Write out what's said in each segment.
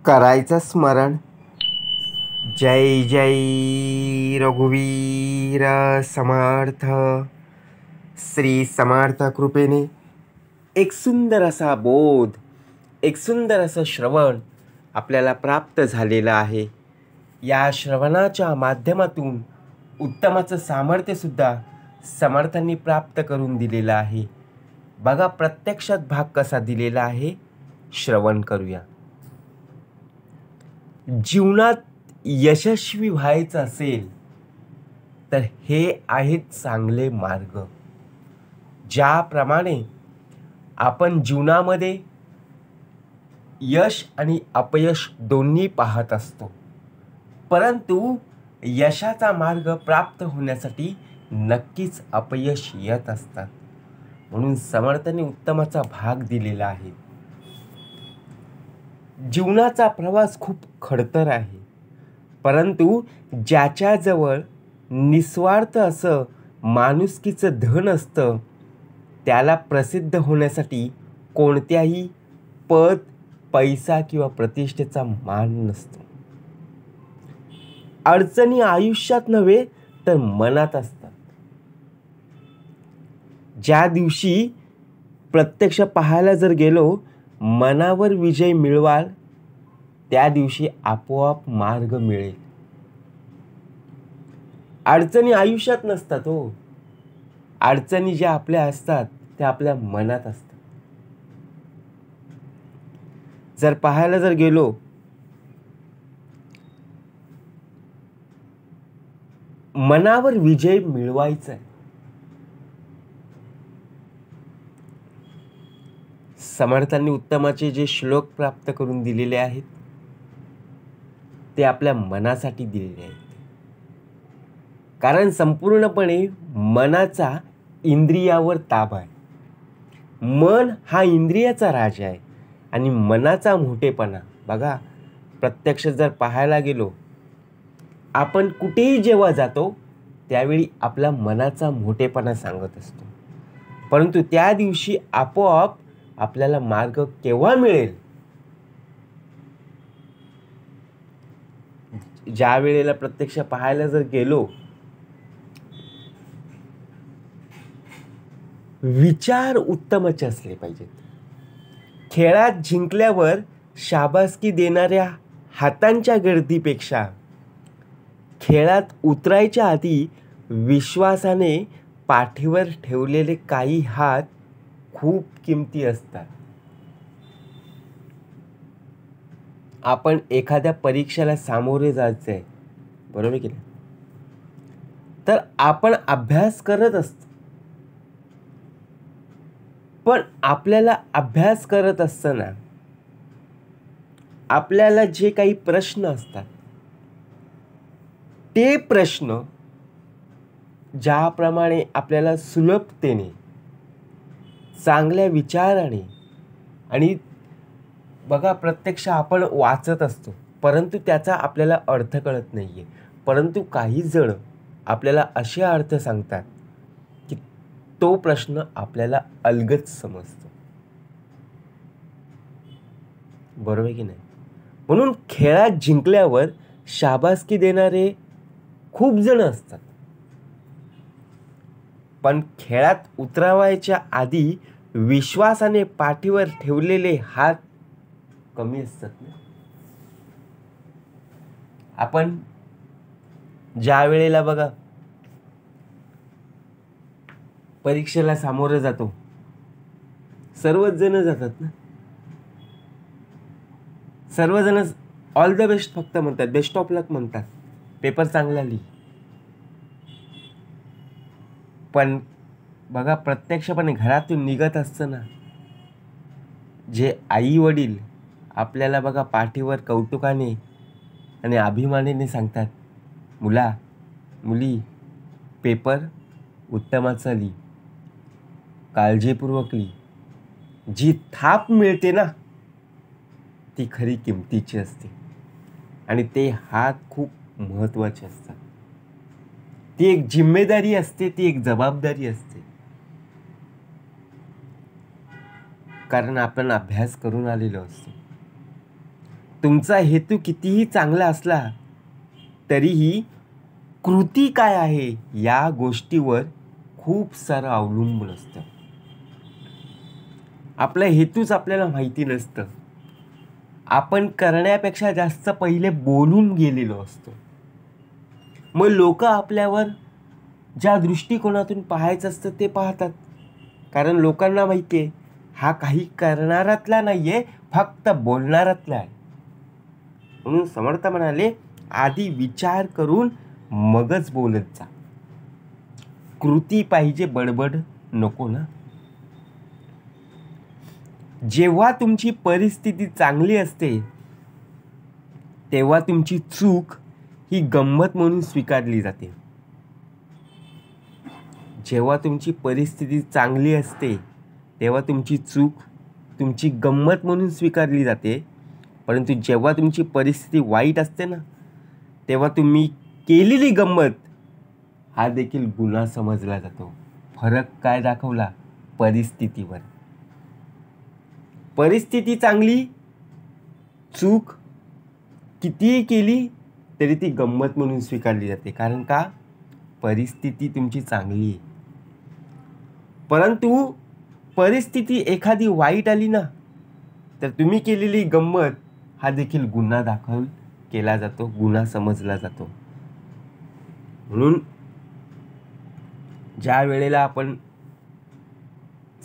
करायचं स्मरण. जय जय रघुवीर समर्थ. श्री समर्थ कृपेने एक सुंदर असा बोध, एक सुंदर असं श्रवण आपल्याला प्राप्त झालेलं आहे. या श्रवणाच्या माध्यमातून उत्तमाचं सामर्थ्यसुद्धा समर्थांनी प्राप्त करून दिलेलं आहे. बघा प्रत्यक्षात भाग कसा दिलेला आहे, श्रवण करूया. जीवनात यशस्वी व्हायचं असेल तर हे आहेत चांगले मार्ग. ज्याप्रमाणे आपण जीवनामध्ये यश आणि अपयश दोन्ही पाहत असतो, परंतु यशाचा मार्ग प्राप्त होण्यासाठी नक्कीच अपयश येत असतात. म्हणून समर्थांनी उत्तमाचा भाग दिलेला आहे. जीवनाचा प्रवास खूप खडतर आहे, परंतु ज्याच्याजवळ निस्वार्थ असं माणुसकीचं धन असतं त्याला प्रसिद्ध होण्यासाठी कोणत्याही पद, पैसा किंवा प्रतिष्ठेचा मान नसतो. अडचणी आयुष्यात नव्हे तर मनात असतात. ज्या दिवशी प्रत्यक्ष पाहायला जर गेलो, मनावर विजय मिळवाल त्या दिवशी आपोआप मार्ग मिळेल. अडचणी आयुष्यात नसतात हो. अडचणी ज्या आपल्या असतात त्या आपल्या मनात असतात. जर पाहायला जर गेलो, मनावर विजय मिळवायचा आहे. समर्थांनी उत्तमाचे जे श्लोक प्राप्त करून दिलेले आहेत ते आपल्या मनासाठी दिलेले आहेत. कारण संपूर्णपणे मनाचा इंद्रियावर ताबा आहे. मन हा इंद्रियाचा राजा आहे आणि मनाचा मोठेपणा बघा, प्रत्यक्ष जर पाहायला गेलो, आपण कुठेही जेव्हा जातो त्यावेळी आपला मनाचा मोठेपणा सांगत असतो, परंतु त्या दिवशी आपोआप आपल्याला मार्ग केव्हा मिळेल, ज्या वेळेला प्रत्यक्ष पाहायला जर गेलो, विचार उत्तमाचे असले पाहिजेत. खेळात जिंकल्यावर शाबासकी देणाऱ्या हातांच्या गर्दीपेक्षा खेळात उतरायच्या आधी विश्वासाने पाठीवर ठेवलेले काही हात खूप किमती असतात. आपण एखाद्या परीक्षेला सामोरे जायचं आहे, बरोबर की नाही, तर आपण अभ्यास करत असतो, पण आपल्याला अभ्यास करत असताना आपल्याला जे काही प्रश्न असतात ते प्रश्न ज्याप्रमाणे आपल्याला सुलभतेने, चांगल्या विचाराने, आणि बघा प्रत्यक्ष आपण वाचत असतो परंतु त्याचा आपल्याला अर्थ कळत नाहीये, परंतु काही जण आपल्याला असे अर्थ सांगतात की तो प्रश्न आपल्याला अलगद समजतो, बरोबर की नाही. म्हणून खेळात जिंकल्यावर शाबासकी देणारे खूप जण असतात, पण खेळात उतरवायच्या आधी विश्वासाने पाठीवर ठेवलेले हात कमी असतात ना. आपण ज्या वेळेला बघा परीक्षेला सामोरं जातो, सर्वच जण जातात ना, सर्वजण ऑल द बेस्ट फक्त म्हणतात, बेस्ट ऑफ लक म्हणतात, पेपर चांगला लिही. पण बघा प्रत्यक्षपणे घरातून निघत असताना जे आई वडील आपल्याला बघा पाठीवर कौतुकाने आणि अभिमानाने सांगतात, मुला मुली पेपर उत्तमाचा लिही, काळजीपूर्वक लिही, जी थाप मिळते ना ती खरी किमतीची असते आणि ते हात खूप महत्त्वाचे असतात. ती एक जिम्मेदारी असते, ती एक जबाबदारी असते. कारण आपण अभ्यास करून आलेलो असतो. तुमचा हेतू कितीही चांगला असला तरीही कृती काय आहे या गोष्टीवर खूप सारं अवलंबून असतं. आपला हेतूच आपल्याला माहिती नसतं. आपण करण्यापेक्षा जास्त पहिले बोलून गेलेलो असतो. मग लोक आपल्यावर ज्या दृष्टिकोनातून पाहायचं असतं ते पाहतात. कारण लोकांना माहिती आहे हा काही करणारातला नाही आहे, फक्त बोलणारातला आहे. म्हणून समर्थ म्हणाले आधी विचार करून मगच बोलत जा. कृती पाहिजे, बडबड नको ना. जेव्हा तुमची परिस्थिती चांगली असते तेव्हा तुमची चूक ही गंमत म्हणून स्वीकारली जाते. जेव्हा तुमची परिस्थिती चांगली असते तेव्हा तुमची चूक तुमची गंमत म्हणून स्वीकारली जाते. परंतु जेव्हा तुमची परिस्थिती वाईट असते ना तेव्हा तुम्ही केलेली गंमत हा देखील गुन्हा समजला जातो. फरक काय दाखवला? परिस्थितीवर. परिस्थिती चांगली, चूक कितीही केली तरी ती गंमत म्हणून स्वीकारली जाते. कारण का? परिस्थिती तुमची चांगली आहे. परंतु परिस्थिती एखादी वाईट आली ना तर तुम्ही केलेली गंमत हा देखील गुन्हा दाखल केला जातो, गुन्हा समजला जातो. म्हणून ज्या वेळेला आपण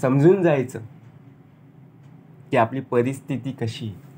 समजून जायचं की आपली परिस्थिती कशी आहे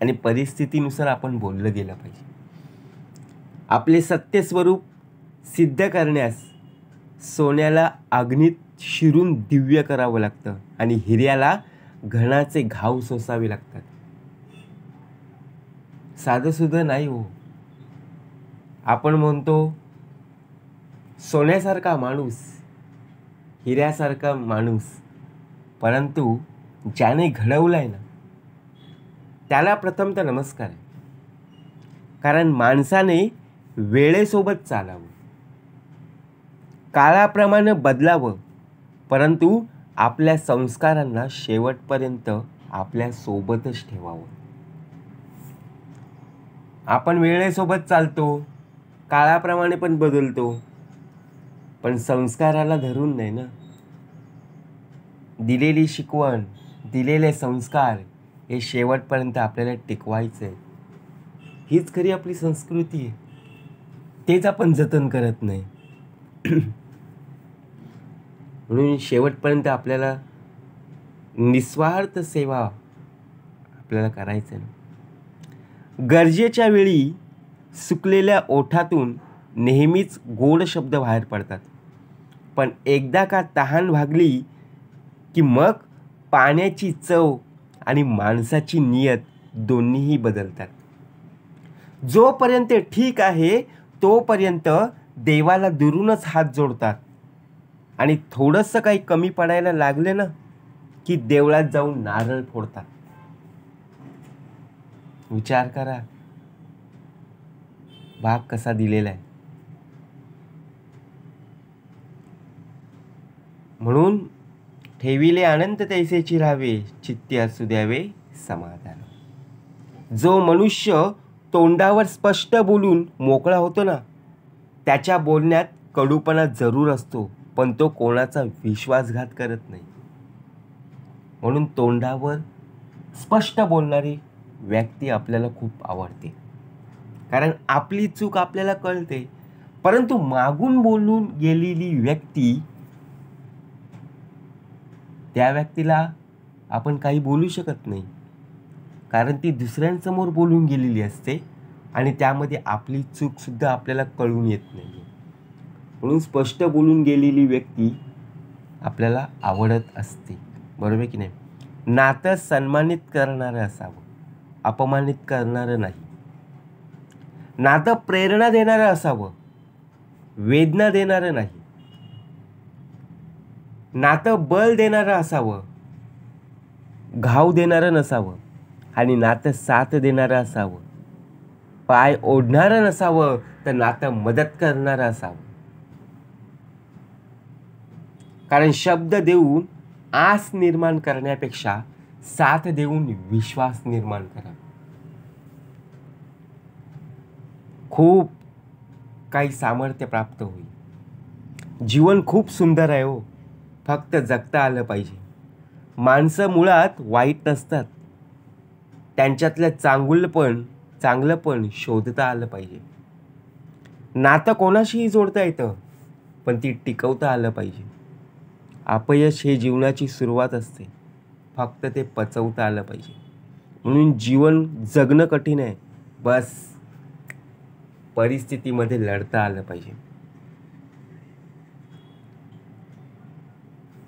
आणि परिस्थितीनुसार आपण बोललं गेलं पाहिजे. आपले सत्य स्वरूप सिद्ध करण्यास सोन्याला अग्नीत शिरून दिव्य करावं लागतं आणि हिऱ्याला घणाचे घाव सोसावे लागतात. साधं सुद्धा नाही हो. आपण म्हणतो सोन्यासारखा माणूस, हिऱ्यासारखा माणूस, परंतु ज्याने घडवलाय ना त्याला प्रथमतः नमस्कार आहे. कारण माणसाने वेळेसोबत चालावं, काळाप्रमाणे बदलावं, परंतु आपल्या संस्कारांना शेवटपर्यंत आपल्या सोबतच ठेवावं. आपण वेळेसोबत चालतो, काळाप्रमाणे पण बदलतो, पण संस्काराला धरून नाही ना. दिलेली शिकवण, दिलेले संस्कार हे शेवटपर्यंत आपल्याला टिकवायचं आहे. हीच खरी आपली संस्कृती आहे. तेच आपण जतन करत नाही. म्हणून शेवटपर्यंत आपल्याला निस्वार्थ सेवा आपल्याला करायचं आहे. गरजेच्या वेळी सुकलेल्या ओठातून नेहमीच गोड शब्द बाहेर पडतात, पण एकदा का तहान भागली की मग पाण्याची चव आणि माणसाची नियत दोन्हीही बदलतात. जोपर्यंत ठीक आहे तोपर्यंत देवाला दुरूनच हात जोडतात आणि थोडंसं काही कमी पडायला लागले ना की देवळात जाऊन नारळ फोडतात. विचार करा भाग कसा दिलेला आहे. म्हणून ठेविले अनंत तैसेची राहावे, चित्ती असू द्यावे समाधान. जो मनुष्य तोंडावर स्पष्ट बोलून मोकळा होतो ना त्याच्या बोलण्यात कडूपणा जरूर असतो, पण तो कोणाचा विश्वासघात करत नाही. म्हणून तोंडावर स्पष्ट बोलणारी व्यक्ती आपल्याला खूप आवडते. कारण आपली चूक आपल्याला कळते, परंतु मागून बोलून गेलेली व्यक्ती, त्या व्यक्तीला आपण काही बोलू शकत नाही. कारण ती दुसऱ्यांसमोर बोलून गेलेली असते आणि त्यामध्ये आपली चूकसुद्धा आपल्याला कळून येत नाही. म्हणून स्पष्ट बोलून गेलेली व्यक्ती आपल्याला आवडत असते. बरोबर की नाही? नातं सन्मानित करणारं असावं, अपमानित करणारं नाही. नातं प्रेरणा देणारं असावं, वेदना देणारं नाही. नातं बल देणारं असावं, घाव देणारं नसावं. आणि नातं साथ देणारं असावं, पाय ओढणारं नसावं, तर नातं मदत करणारं असावं. कारण शब्द देऊन आस निर्माण करण्यापेक्षा साथ देऊन विश्वास निर्माण करा. खूप काही सामर्थ्य प्राप्त होईल. जीवन खूप सुंदर आहे हो, फक्त जगता आलं पाहिजे. माणसं मुळात वाईट नसतात, त्यांच्यातलं चांगलं पण शोधता आलं पाहिजे. नातं कोणाशीही जोडता येतं, पण ती टिकवता आलं पाहिजे. अपयश हे जीवनाची सुरुवात असते, फक्त ते पचवता आलं पाहिजे. म्हणून जीवन जगणं कठीण आहे, बस परिस्थितीमध्ये लढता आलं पाहिजे.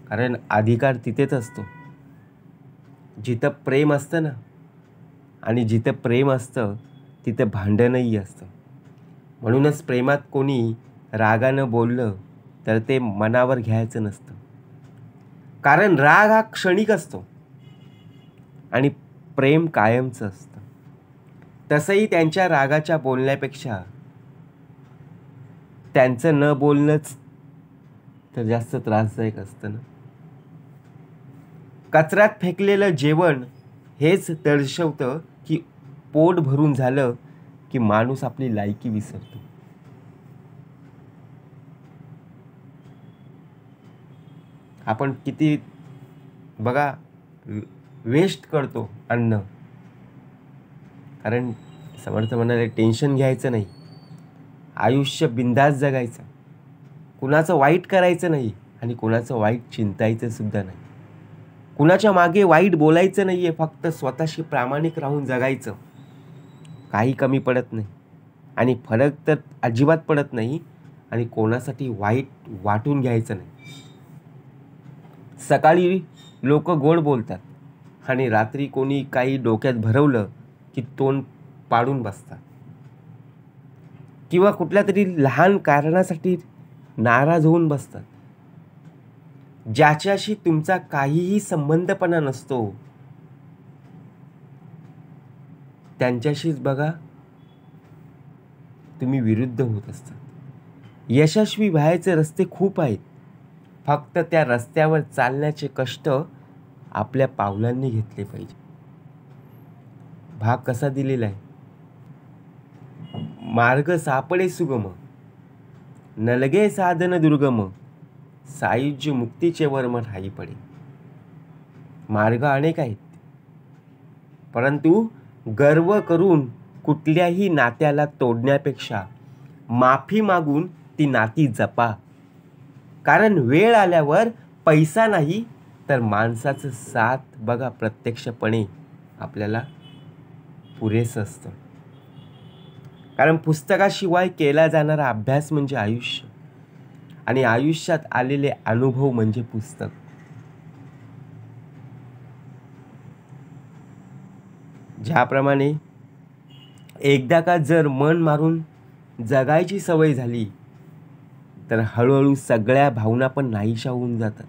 कारण अधिकार तिथेच असतो जिथं प्रेम असतं ना, आणि जिथं प्रेम असतं तिथं भांडणही असतं. म्हणूनच प्रेमात कोणी रागानं बोललं तर ते मनावर घ्यायचं नसतं, कारण राग हा क्षणिक असतो आणि प्रेम कायमचं असतं. तसंही त्यांच्या रागाच्या बोलण्यापेक्षा त्यांचं न बोलणंच तर जास्त त्रासदायक असतं ना. कचऱ्यात फेकलेलं जेवण हेच दर्शवतं की पोट भरून झालं की माणूस आपली लायकी विसरतो. आपण किती बघा वेस्ट करतो अन्न. कारण समर्थ म्हणाले टेन्शन घ्यायचं नाही, आयुष्य बिंदास जगायचं, कुणाचं वाईट करायचं नाही आणि कुणाचं वाईट चिंतायचं सुद्धा नाही. कुणाच्या मागे वाईट बोलायचं नाही आहे, फक्त स्वतःशी प्रामाणिक राहून जगायचं. काही कमी पडत नाही आणि फरक तर अजिबात पडत नाही, आणि कोणासाठी वाईट वाटून घ्यायचं नाही. सकाळी लोक गोड बोलतात आणि रात्री कोणी काही डोक्यात भरवलं की तोंड पाडून बसतात, किंवा कुठल्या तरी लहान कारणासाठी नाराज होऊन बसतात. ज्याच्याशी तुमचा काहीही संबंधपणा नसतो त्यांच्याशीच बघा तुम्ही विरुद्ध होत असता. यशस्वी व्हायचे रस्ते खूप आहेत, फक्त त्या रस्त्यावर चालण्याचे कष्ट आपल्या पावलांनी घेतले पाहिजे. भाग कसा दिलेला आहे, मार्ग सापडे सुगम, नलगे साधन दुर्गम, सायुज्य मुक्तीचे वर्म ठाई पडे. मार्ग अनेक आहेत, परंतु गर्व करून कुठल्याही नात्याला तोडण्यापेक्षा माफी मागून ती नाती जपा. कारण वेळ आल्यावर पैसा नाही तर माणसाचं साथ बघा प्रत्यक्षपणे आपल्याला पुरेसं असतं. कारण पुस्तकाशिवाय केला जाणारा अभ्यास म्हणजे आयुष्य, आणि आयुष्यात आलेले अनुभव म्हणजे पुस्तक. ज्याप्रमाणे एकदा का जर मन मारून जगायची सवय झाली तर हळूहळू सगळ्या भावना पण नाहीशा होऊन जातात.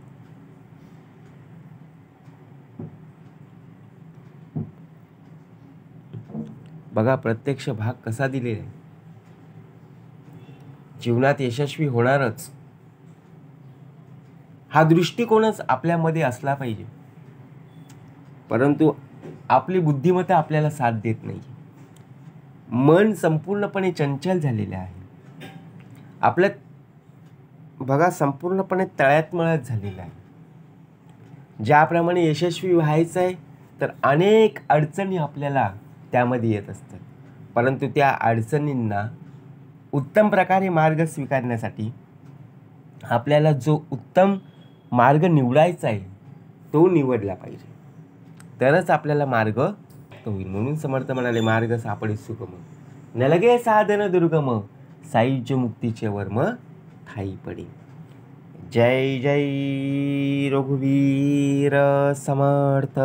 बघा प्रत्यक्ष भाग कसा दिलेला आहे. जीवनात यशस्वी होणारच हा दृष्टिकोनच आपल्यामध्ये असला पाहिजे, परंतु आपली बुद्धिमत्ता आपल्याला साथ देत नाही. मन संपूर्णपणे चंचल झालेले आहे. आपलं बघा संपूर्णपणे तळ्यात मळ्यात झालेलं आहे. ज्याप्रमाणे यशस्वी व्हायचं आहे तर अनेक अडचणी आपल्याला त्यामध्ये येत असतात, परंतु त्या अडचणींना उत्तम प्रकारे मार्ग स्वीकारण्यासाठी आपल्याला जो उत्तम मार्ग निवडायचा आहे तो निवडला पाहिजे, तरच आपल्याला मार्ग होईल. म्हणून समर्थ म्हणाले मार्ग सापडे सुगम, नलगे साधन दुर्गम, सायुज्य मुक्तीचे वर्म ठाई पडे. जय जय रघुवीर समर्थ.